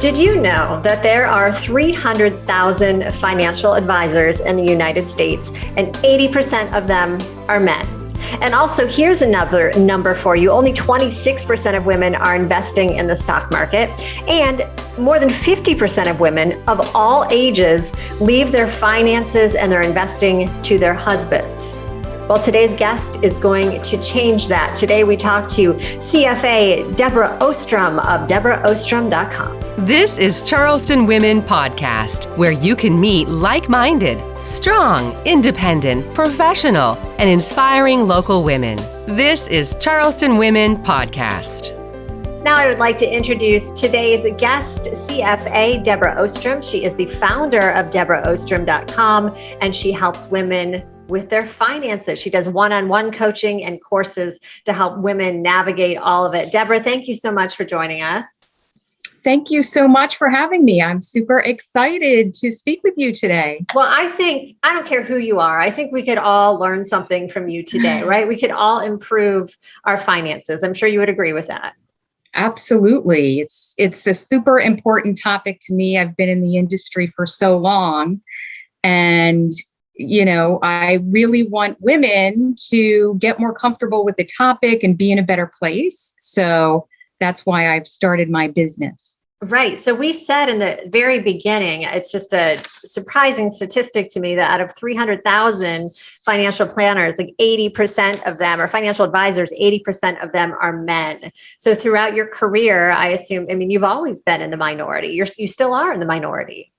Did you know that there are 300,000 financial advisors in the United States and 80% of them are men? And also, here's another number for you. Only 26% of women are investing in the stock market, and more than 50% of women of all ages leave their finances and their investing to their husbands. Well, today's guest is going to change that. Today, we talk to CFA Debra Ohstrom of DebraOhstrom.com. This is Charleston Women Podcast, where you can meet like-minded, strong, independent, professional, and inspiring local women. This is Charleston Women Podcast. Now I would like to introduce today's guest, CFA Debra Ohstrom. She is the founder of DebraOhstrom.com, and she helps women with their finances. She does one-on-one coaching and courses to help women navigate all of it. Debra, thank you so much for joining us. Thank you so much for having me. I'm super excited to speak with you today. Well, I don't care who you are. I think we could all learn something from you today, right? We could all improve our finances. I'm sure you would agree with that. Absolutely. It's a super important topic to me. I've been in the industry for so long, and I really want women to get more comfortable with the topic and be in a better place. So that's why I've started my business. Right. So we said in the very beginning, it's just a surprising statistic to me that out of 300,000 financial planners, like 80% of them, or financial advisors, 80% of them are men. So throughout your career, I assume, you've always been in the minority. You still are in the minority.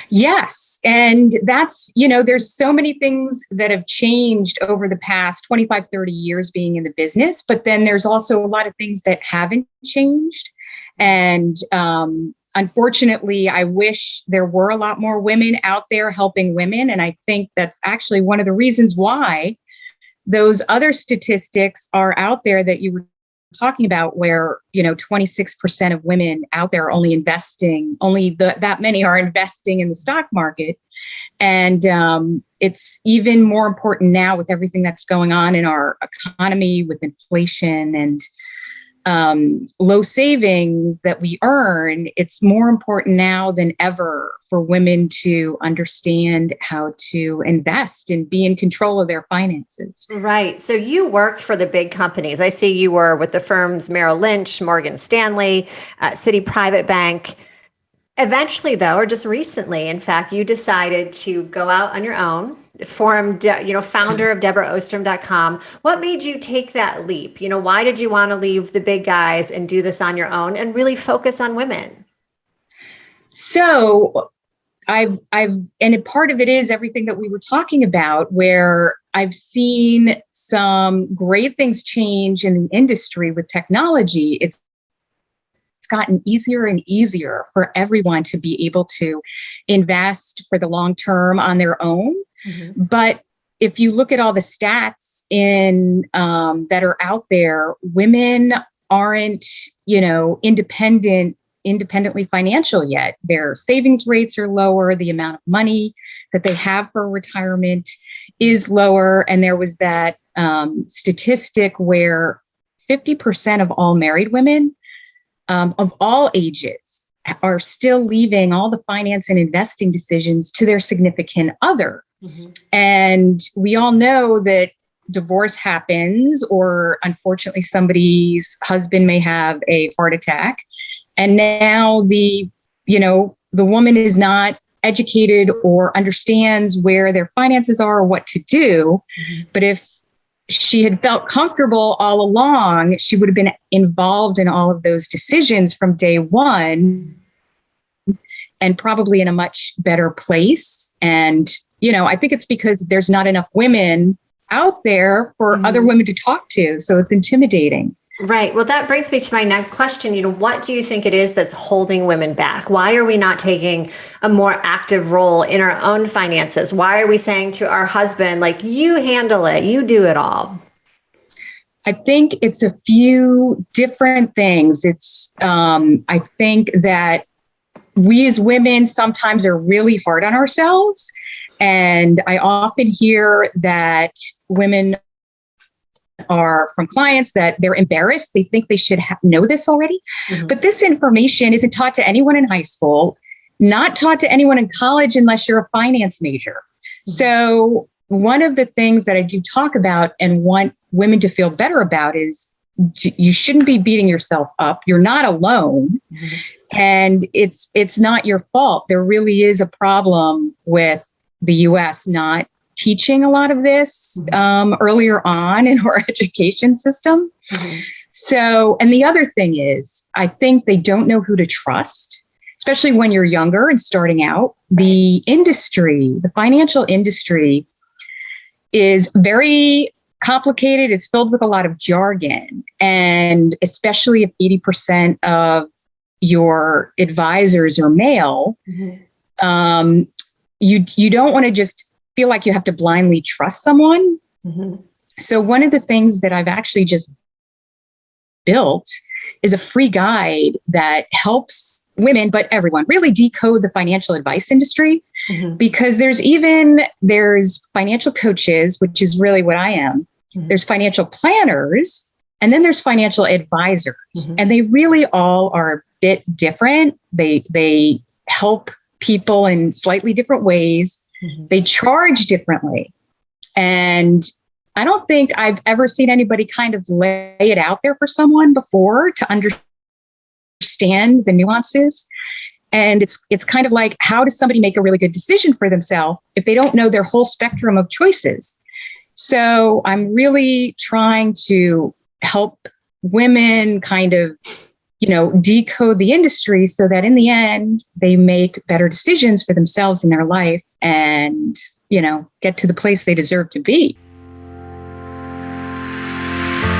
Yes. And that's, there's so many things that have changed over the past 25, 30 years being in the business, but then there's also a lot of things that haven't changed. And unfortunately, I wish there were a lot more women out there helping women. And I think that's actually one of the reasons why those other statistics are out there that you were talking about, where 26% of women out there are only that many are investing in the stock market. And it's even more important now with everything that's going on in our economy with inflation and low savings that we earn. It's more important now than ever for women to understand how to invest and be in control of their finances. Right. So you worked for the big companies. I see you were with the firms Merrill Lynch, Morgan Stanley, Citi Private Bank. Eventually, though, or just recently, in fact, you decided to go out on your own, founder of DebraOhstrom.com. What made you take that leap? Why did you want to leave the big guys and do this on your own and really focus on women? So and a part of it is everything that we were talking about, where I've seen some great things change in the industry with technology. It's gotten easier and easier for everyone to be able to invest for the long term on their own. Mm-hmm. But if you look at all the stats that are out there, women aren't, independently financial yet. Their savings rates are lower. The amount of money that they have for retirement is lower. And there was that statistic where 50% of all married women of all ages are still leaving all the finance and investing decisions to their significant other. Mm-hmm. And we all know that divorce happens, or unfortunately somebody's husband may have a heart attack. And now the woman is not educated or understands where their finances are or what to do. Mm-hmm. But if she had felt comfortable all along, she would have been involved in all of those decisions from day one, and probably in a much better place. And, I think it's because there's not enough women out there for mm-hmm. other women to talk to. So it's intimidating. Right. Well, that brings me to my next question. What do you think it is that's holding women back? Why are we not taking a more active role in our own finances? Why are we saying to our husband, you handle it, you do it all? I think it's a few different things. It's, I think that we as women sometimes are really hard on ourselves. And I often hear that women are from clients that they're embarrassed. They think they should know this already. But this information isn't taught to anyone in high school, not taught to anyone in college unless you're a finance major. So one of the things that I do talk about and want women to feel better about is you shouldn't be beating yourself up. You're not alone. And it's not your fault. There really is a problem with the US not teaching a lot of this earlier on in our education system. So, and the other thing is, I think they don't know who to trust, especially when you're younger and starting out. The industry, the financial industry, is very complicated. It's filled with a lot of jargon. And especially if 80% of your advisors are male, you don't want to just feel like you have to blindly trust someone. So one of the things that I've actually just built is a free guide that helps women, but everyone, really decode the financial advice industry. Because there's financial coaches, which is really what I am. There's financial planners, and then there's financial advisors. And they really all are a bit different. They help people in slightly different ways. They charge differently. And I don't think I've ever seen anybody kind of lay it out there for someone before to understand the nuances. And it's kind of like, how does somebody make a really good decision for themselves if they don't know their whole spectrum of choices? So I'm really trying to help women kind of, decode the industry so that in the end, they make better decisions for themselves in their life and, get to the place they deserve to be.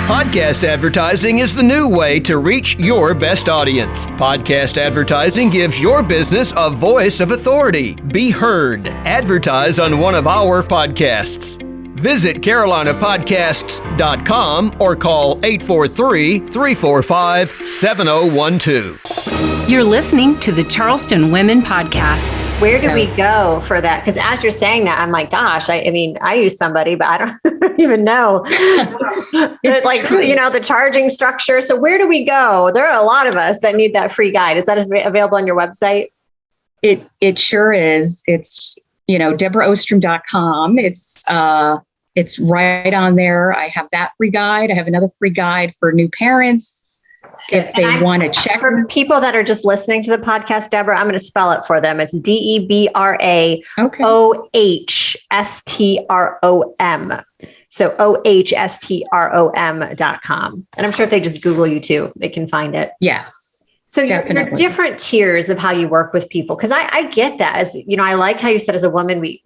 Podcast advertising is the new way to reach your best audience. Podcast advertising gives your business a voice of authority. Be heard. Advertise on one of our podcasts. Visit carolinapodcasts.com or call 843-345-7012. You're listening to the Charleston Women Podcast. Where do we go for that? Because as you're saying that, I'm like, gosh, I mean, I use somebody, but I don't even know. It's like, true. The charging structure. So where do we go? There are a lot of us that need that free guide. Is that available on your website? It sure is. It's, DebraOhstrom.com. It's right on there. I have that free guide. I have another free guide for new parents. If they want to check. For people that are just listening to the podcast, Debra, I'm going to spell it for them. It's DebraOhstrom. So OHSTROM.com. And I'm sure if they just Google you too, they can find it. Yes. So your different tiers of how you work with people. Because I get that. As I like how you said, as a woman, we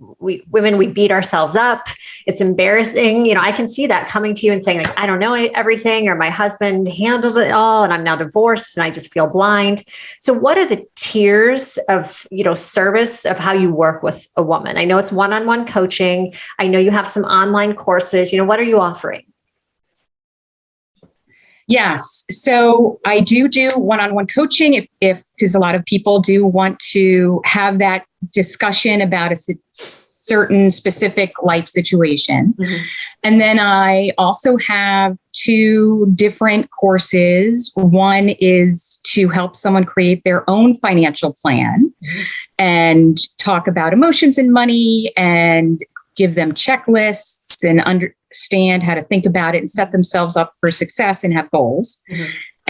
beat ourselves up. It's embarrassing. I can see that coming to you and saying, like, I don't know everything, or my husband handled it all and I'm now divorced and I just feel blind. So what are the tiers of, service of how you work with a woman? I know it's one-on-one coaching. I know you have some online courses. What are you offering? Yes. So I do one-on-one coaching because a lot of people do want to have that discussion about a certain specific life situation. And then I also have 2 different courses. One is to help someone create their own financial plan and talk about emotions and money and give them checklists and understand how to think about it and set themselves up for success and have goals.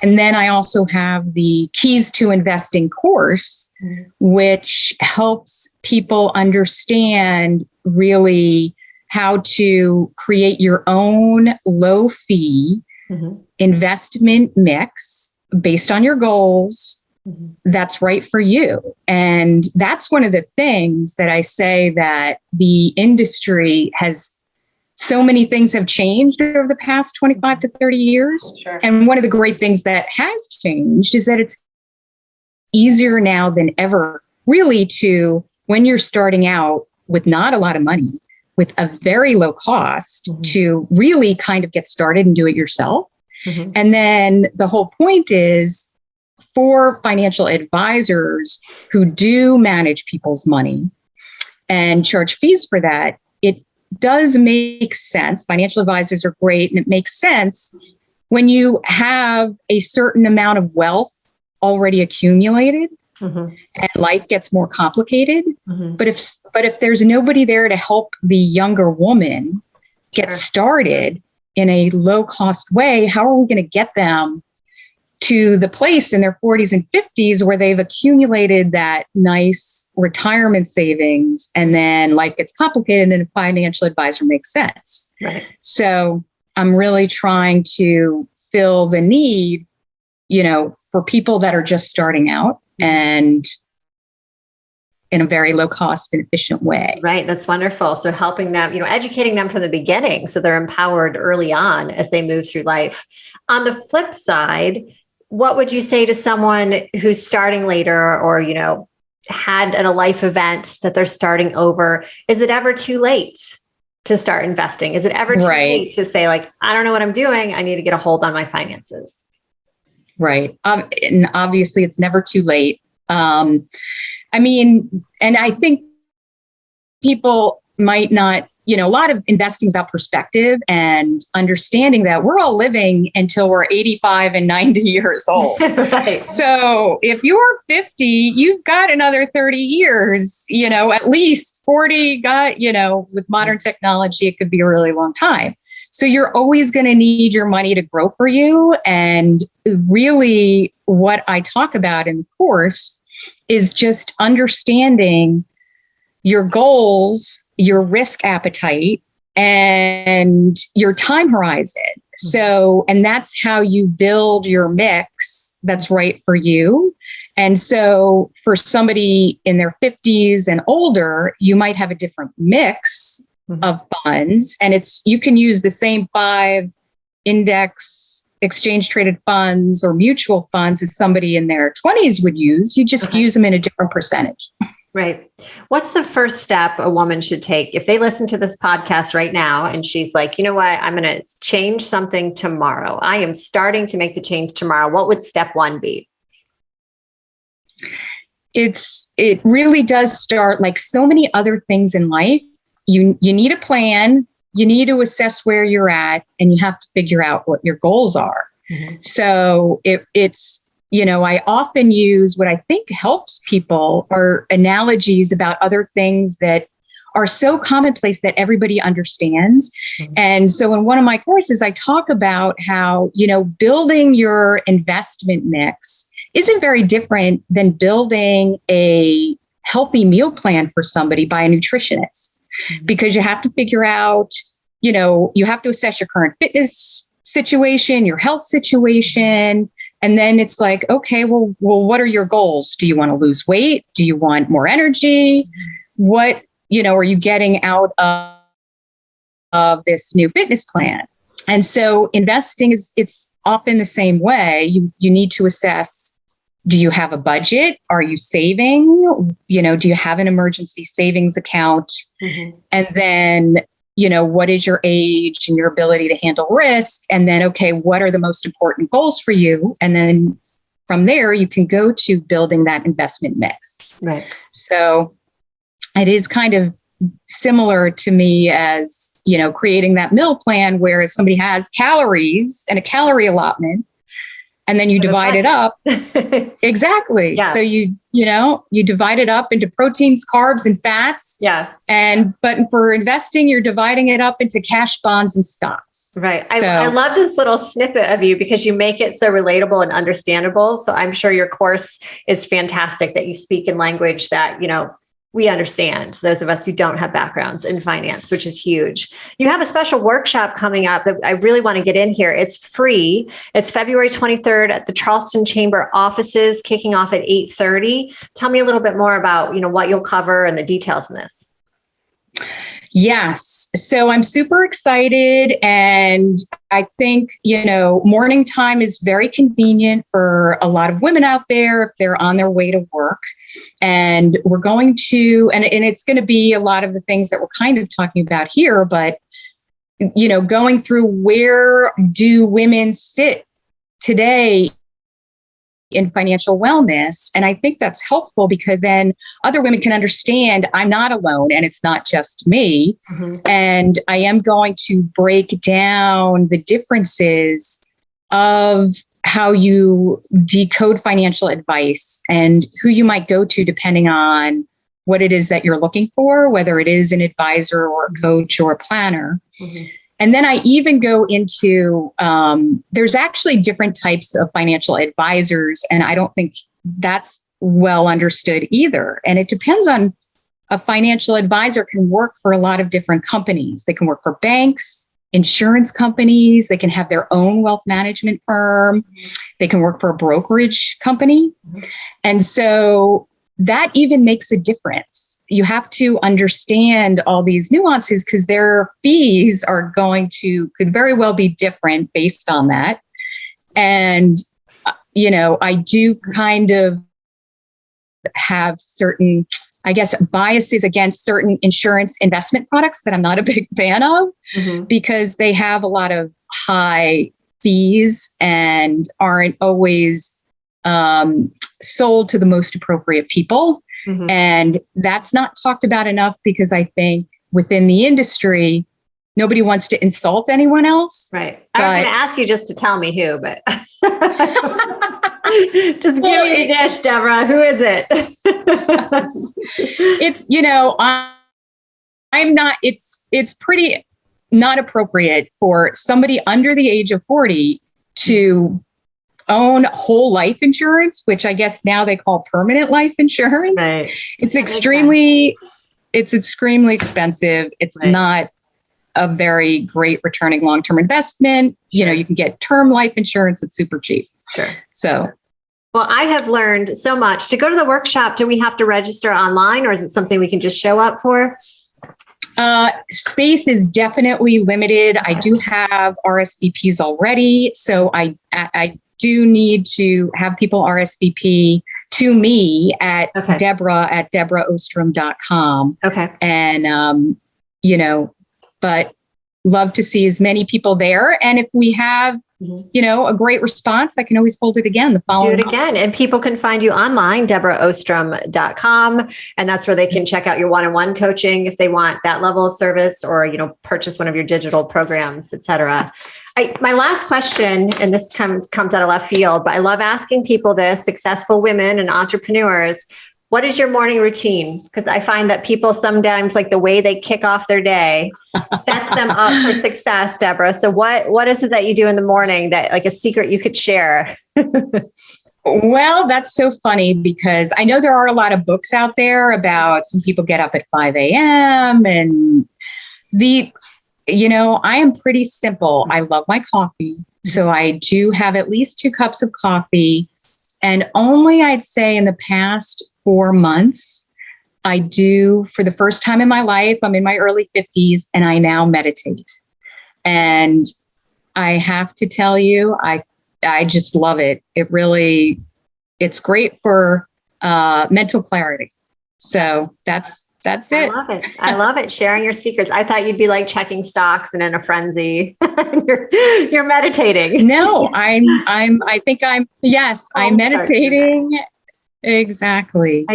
And then I also have the Keys to Investing course, which helps people understand really how to create your own low fee investment mix based on your goals that's right for you. And that's one of the things that I say that the industry has, so many things have changed over the past 25 to 30 years. Sure. And one of the great things that has changed is that it's easier now than ever, really, to, when you're starting out with not a lot of money, with a very low cost, to really kind of get started and do it yourself. And then the whole point is, for financial advisors who do manage people's money and charge fees for that, does make sense. Financial advisors are great, and it makes sense when you have a certain amount of wealth already accumulated. And life gets more complicated. But if there's nobody there to help the younger woman get started in a low cost way, how are we going to get them to the place in their 40s and 50s where they've accumulated that nice retirement savings, and then life gets complicated and a financial advisor makes sense? Right. So I'm really trying to fill the need, for people that are just starting out, and in a very low cost and efficient way. Right. That's wonderful. So helping them, educating them from the beginning so they're empowered early on as they move through life. On the flip side, what would you say to someone who's starting later, or, had at a life event that they're starting over? Is it ever too late to start investing? Is it ever too late to say, like, I don't know what I'm doing, I need to get a hold on my finances? Right. And obviously it's never too late. And I think people might not, a lot of investing is about perspective and understanding that we're all living until we're 85 and 90 years old. Right. So if you're 50, you've got another 30 years, at least 40 with modern technology, it could be a really long time. So you're always going to need your money to grow for you. And really what I talk about in the course is just understanding your goals, your risk appetite, and your time horizon. So, and that's how you build your mix that's right for you. And so for somebody in their 50s and older, you might have a different mix of funds. And you can use the same 5 index exchange traded funds or mutual funds as somebody in their 20s would use. You just use them in a different percentage. Right. What's the first step a woman should take if they listen to this podcast right now and she's like, you know what, I'm going to change something tomorrow. I am starting to make the change tomorrow. What would step 1 be? It really does start like so many other things in life. You need a plan, you need to assess where you're at, and you have to figure out what your goals are. So it's, I often use what I think helps people are analogies about other things that are so commonplace that everybody understands. And so in one of my courses, I talk about how, building your investment mix isn't very different than building a healthy meal plan for somebody by a nutritionist. Because you have to figure out, you have to assess your current fitness situation, your health situation. And then it's like, okay, well, what are your goals? Do you want to lose weight? Do you want more energy? What, are you getting out of this new fitness plan? And so investing it's often the same way. You need to assess, do you have a budget? Are you saving? Do you have an emergency savings account? And then, what is your age and your ability to handle risk? And then, okay, what are the most important goals for you? And then from there, you can go to building that investment mix. Right. So it is kind of similar to me as, creating that meal plan where somebody has calories and a calorie allotment. And then you divide it up. Exactly. Yeah. So you divide it up into proteins, carbs, and fats. Yeah. But for investing, you're dividing it up into cash, bonds, and stocks. Right. I love this little snippet of you because you make it so relatable and understandable. So I'm sure your course is fantastic that you speak in language that, we understand, those of us who don't have backgrounds in finance, which is huge. You have a special workshop coming up that I really want to get in here. It's free. It's February 23rd at the Charleston Chamber offices, kicking off at 8:30. Tell me a little bit more about, what you'll cover and the details in this. Yes. So I'm super excited. And I think, morning time is very convenient for a lot of women out there if they're on their way to work. And we're going to, and it's going to be a lot of the things that we're kind of talking about here, but, going through where do women sit today in financial wellness. And I think that's helpful because then other women can understand I'm not alone and it's not just me. And I am going to break down the differences of how you decode financial advice and who you might go to depending on what it is that you're looking for, whether it is an advisor or a coach or a planner. And then I even go into, there's actually different types of financial advisors, and I don't think that's well understood either. And it depends on, a financial advisor can work for a lot of different companies. They can work for banks, insurance companies, they can have their own wealth management firm, they can work for a brokerage company. And so that even makes a difference. You have to understand all these nuances because their fees could very well be different based on that. And, I do kind of have certain, I guess, biases against certain insurance investment products that I'm not a big fan of because they have a lot of high fees and aren't always sold to the most appropriate people. And that's not talked about enough because I think within the industry, nobody wants to insult anyone else. Right. I was going to ask you just to tell me who, but just give me a dish, Debra. Who is it? It's, I'm not, it's pretty not appropriate for somebody under the age of 40 to own whole life insurance, which I guess now they call permanent life insurance. Right. It's extremely expensive. It's not a very great returning long-term investment. You can get term life insurance. It's super cheap. Sure. So, well, I have learned so much. To go to the workshop, do we have to register online or is it something we can just show up for? Space is definitely limited. I do have RSVPs already. So I do need to have people RSVP to me at Debra at debraohstrom.com. Okay. And, but love to see as many people there. And if we have, a great response, I can always hold it again the following Do it again. And people can find you online, debraohstrom.com. And that's where they can check out your one-on-one coaching if they want that level of service or, purchase one of your digital programs, et cetera. My last question, and this comes out of left field, but I love asking people this, successful women and entrepreneurs, what is your morning routine? Because I find that people sometimes, like the way they kick off their day sets them up for success, Debra. So what is it that you do in the morning that, like, a secret you could share? Well, that's so funny because I know there are a lot of books out there about some people get up at 5 a.m. and I am pretty simple. I love my coffee. So I do have at least 2 cups of coffee. And only I'd say in the past 4 months, I do, for the first time in my life, I'm in my early 50s and I now meditate. And I have to tell you, I just love it. It's great for mental clarity. So that's it. I love it. Sharing your secrets. I thought you'd be like checking stocks and in a frenzy. You're meditating. No, I'm meditating. Exactly.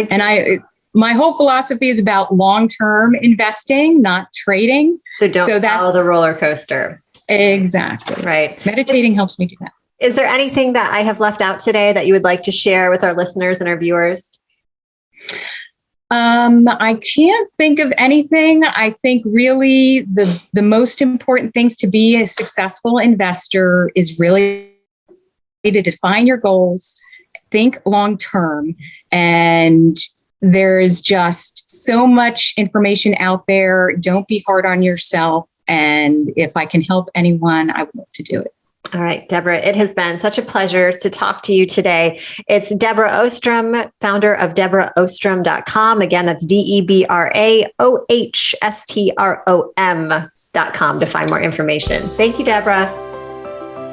My whole philosophy is about long-term investing, not trading. So don't follow the roller coaster. Exactly. Right. Meditating helps me do that. Is there anything that I have left out today that you would like to share with our listeners and our viewers? I can't think of anything. I think really the most important things to be a successful investor is really to define your goals, think long term, and there's just so much information out there. Don't be hard on yourself. And if I can help anyone, I would love to do it. All right, Debra, it has been such a pleasure to talk to you today. It's Debra Ohstrom, founder of debraohstrom.com. Again, that's debraohstrom.com to find more information. Thank you, Debra.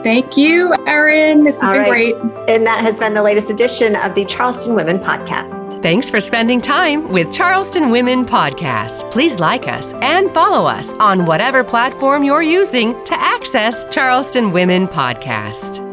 Thank you, Erin. This has been great. And that has been the latest edition of the Charleston Women Podcast. Thanks for spending time with Charleston Women Podcast. Please like us and follow us on whatever platform you're using to access Charleston Women Podcast.